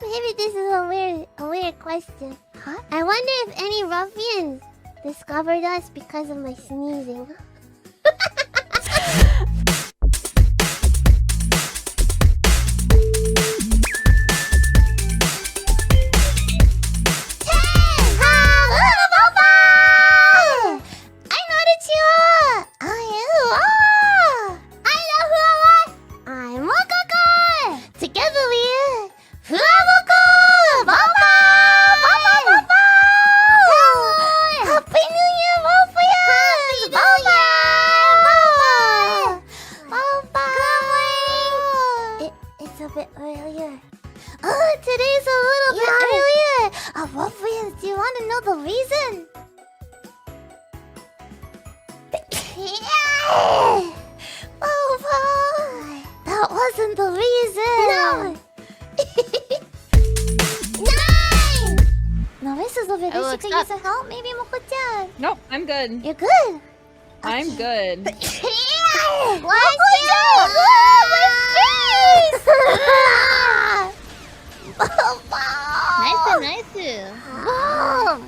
Maybe this is a weird question. Huh? I wonder if any ruffians discovered us because of my sneezing. I'm Mococo! Together we are fuwamoco! Happy New Year, Wolfians! It's a bit earlier. Oh, today's a little bit earlier! Wolfians, do you want to know the reason? That wasn't the reason! No! 9! No, this is over. This could use some help, maybe, Moko-chan. Nope, I'm good. You're good. I'm good. What's up? My face! Nice.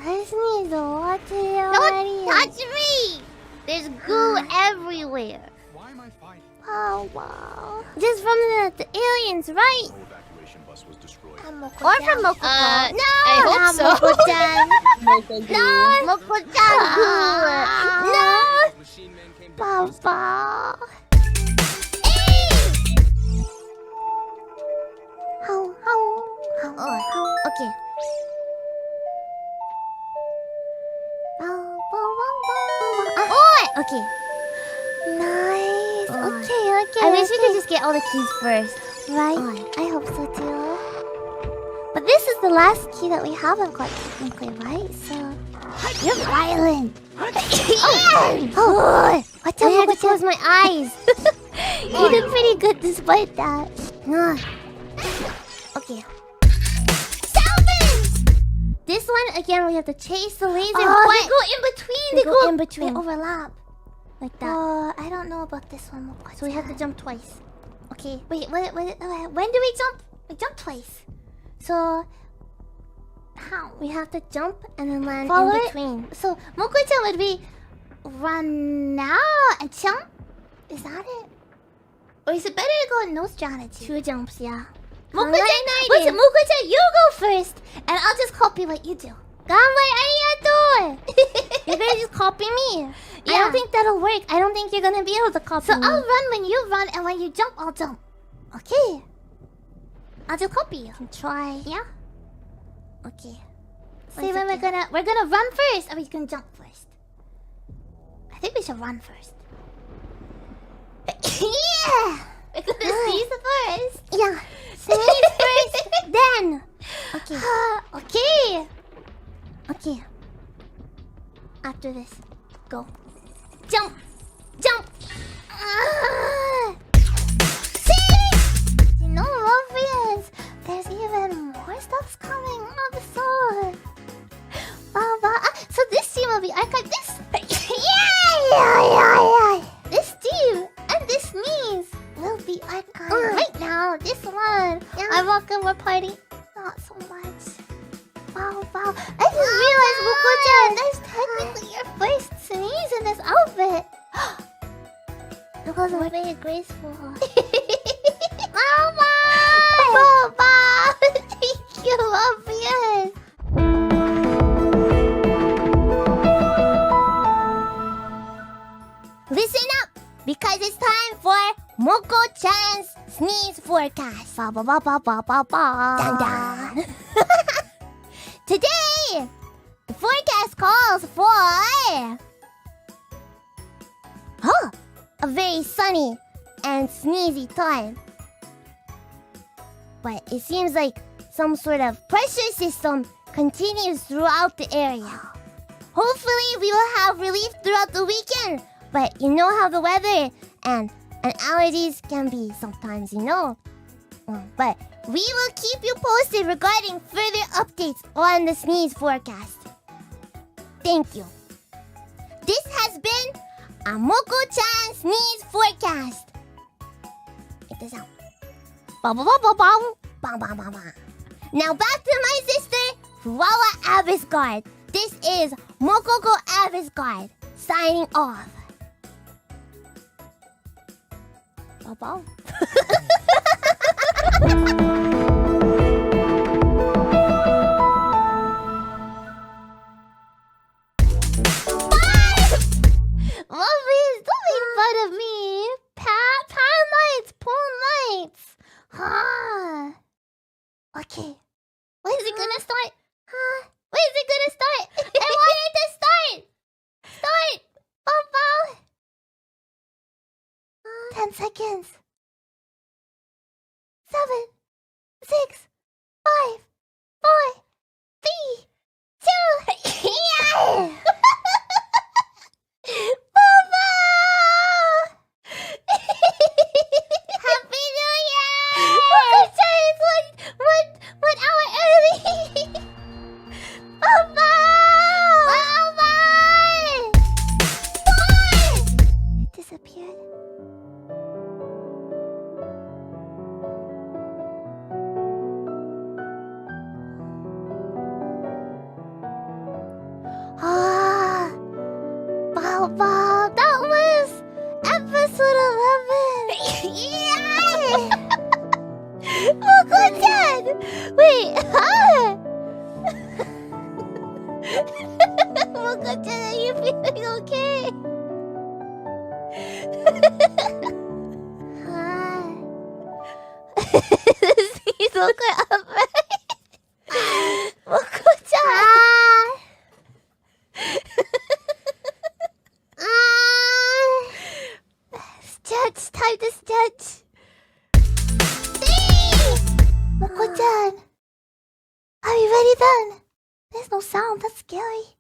I just need the water already. Don't touch me! There's goo everywhere. Why am I fighting? Oh, wow. Just from the aliens, right? The evacuation bus was destroyed. Or from Mococo. No! I hope so. Moko-chan. Mococo. No! Moko-chan goo. No! Machine Man came down. Papa. How? Okay. Oh! Okay. Nice. Okay. I wish we could just get all the keys first. Right? I hope so too. But this is the last key that we haven't got technically, right? So you're violent. Oh! Watch out! I had to close my eyes. You did pretty good despite that. Okay. This one again, we have to chase the laser. They go in between. They go in between. They overlap. Like that. I don't know about this one. So we have to jump twice. Okay. Wait. When do we jump? We jump twice. So how? We have to jump and then land in between. So Moko-chan would be run now and jump. Is that it? Or is it better to go no strategy? 2 jumps, yeah. Moko-chan, you go first, and I'll just copy what you do. Ganbare arigato! You're gonna just copy me. I don't think that'll work. I don't think you're gonna be able to copy me. So I'll run when you run, and when you jump, I'll jump. Okay. I'll just copy you. Can try. Yeah. Okay. See when we're gonna run first, or we can jump first. I think we should run first. Yeah! We're gonna sneeze first. Yeah. Sneeze first, then. Okay. Okay. After this, go. Jump! See? You know, Morpheus, there's even more stuff's coming on the sword. So this team will be archived. Yeah. This team and this sneeze will be archived right now. This one. Yeah. I welcome our party. Not so much. Wow. I just realized, Moko-chan, that's technically your first sneeze in this outfit. It wasn't very graceful. Mama! Thank you, obvious. Listen up, because it's time for Moko-chan's sneeze forecast. Dun dun. Today, the forecast calls for a very sunny and sneezy time. But it seems like some sort of pressure system continues throughout the area. Hopefully, we will have relief throughout the weekend. But you know how the weather and allergies can be sometimes, you know. But we will keep you posted regarding further updates on the sneeze forecast. Thank you. This has been a Moko-chan sneeze forecast. Check this out. Bum, bum, bum, bum, bum. Bum, bum, bum, bum. Now back to my sister, Fuwawa Avasgard. This is Mococo Avasgard signing off. Bum, bum. Mommy is doing fun of me. Pan lights, porn lights. Huh. Okay. When is it gonna start? Huh? When is it gonna start? I want it to start. Start. Bum, 10 seconds. 7, 6, 5, 4, 3, 2. Yeah. Happy New Year! One hour early. Mama! It disappeared. Wow, that was episode 11. Yeah! Moco-chan! Wait, huh? Moco-chan, are you feeling okay? He's okay, alright. Moco-chan! Stretch, time to stretch. Moco-chan, are you ready then? There's no sound, that's scary.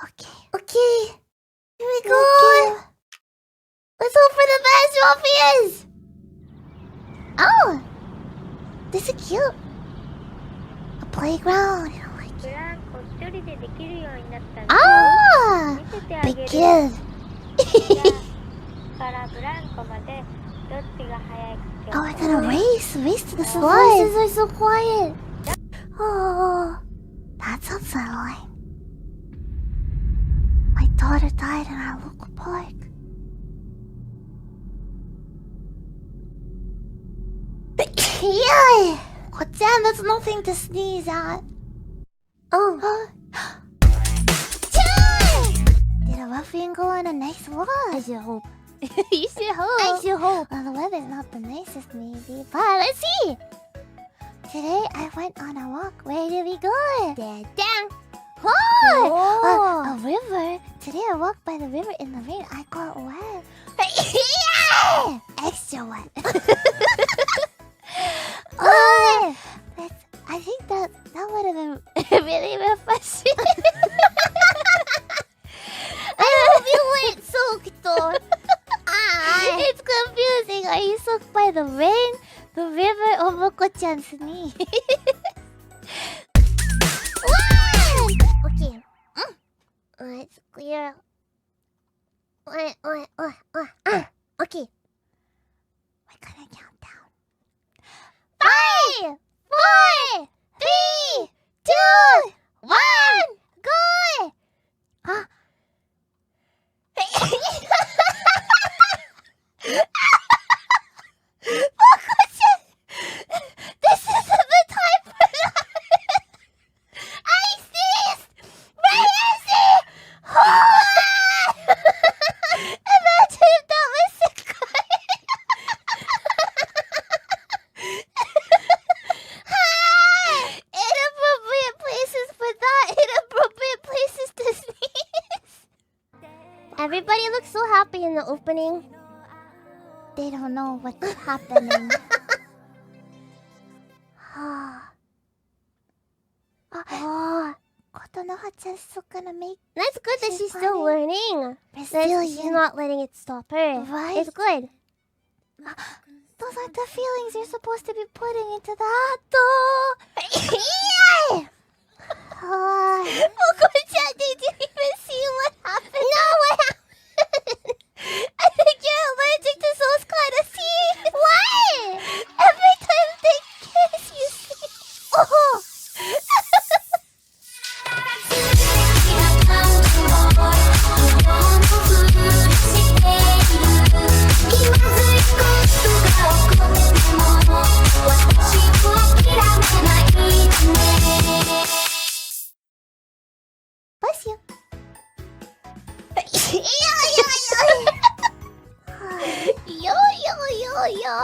Okay. Here we go. Let's hope for the best, Morpheus. Oh, this is cute. A playground. I don't like it. Ah, big kid. Oh, we're gonna race to the slide. Voices are so quiet. Oh, that sounds annoying. My daughter died in our local park. Yeah, Ko-chan, that's nothing to sneeze at. Oh. Did a ruffian go on a nice walk? I should hope. You should hope. I should hope. Well, the weather's not the nicest, maybe, but let's see. Today I went on a walk. Where did we go? Dang. Oh, a river. Today I walked by the river in the rain. I got wet. Yeah! Extra wet. Oh, I think that would have been really refreshing. I hope you weren't soaked though. It's confusing. Are you soaked by the rain, the river, or Moco-chan sneeze? Okay. Let's clear. Okay. We're gonna count down. 5, 4, 3, 2, 1, go! Huh? Moco-chan! This isn't the time for that! I sneezed! Where is he? Imagine if that was Sakai! Inappropriate places for that! Inappropriate places to sneeze! Everybody looks so happy in the opening. They don't know what's happening. Kotonoha-chan's still gonna make That's good that she's still funny. learning. That she's resilient. not letting it stop her. Right? It's good. Those aren't the feelings you're supposed to be putting into that, though. Yeah! Moco-chan, did you even see what happened? No, what happened? I think you're allergic to those kind of seeds. What? Every time they kiss, you see. Oh. Bless you. Yo.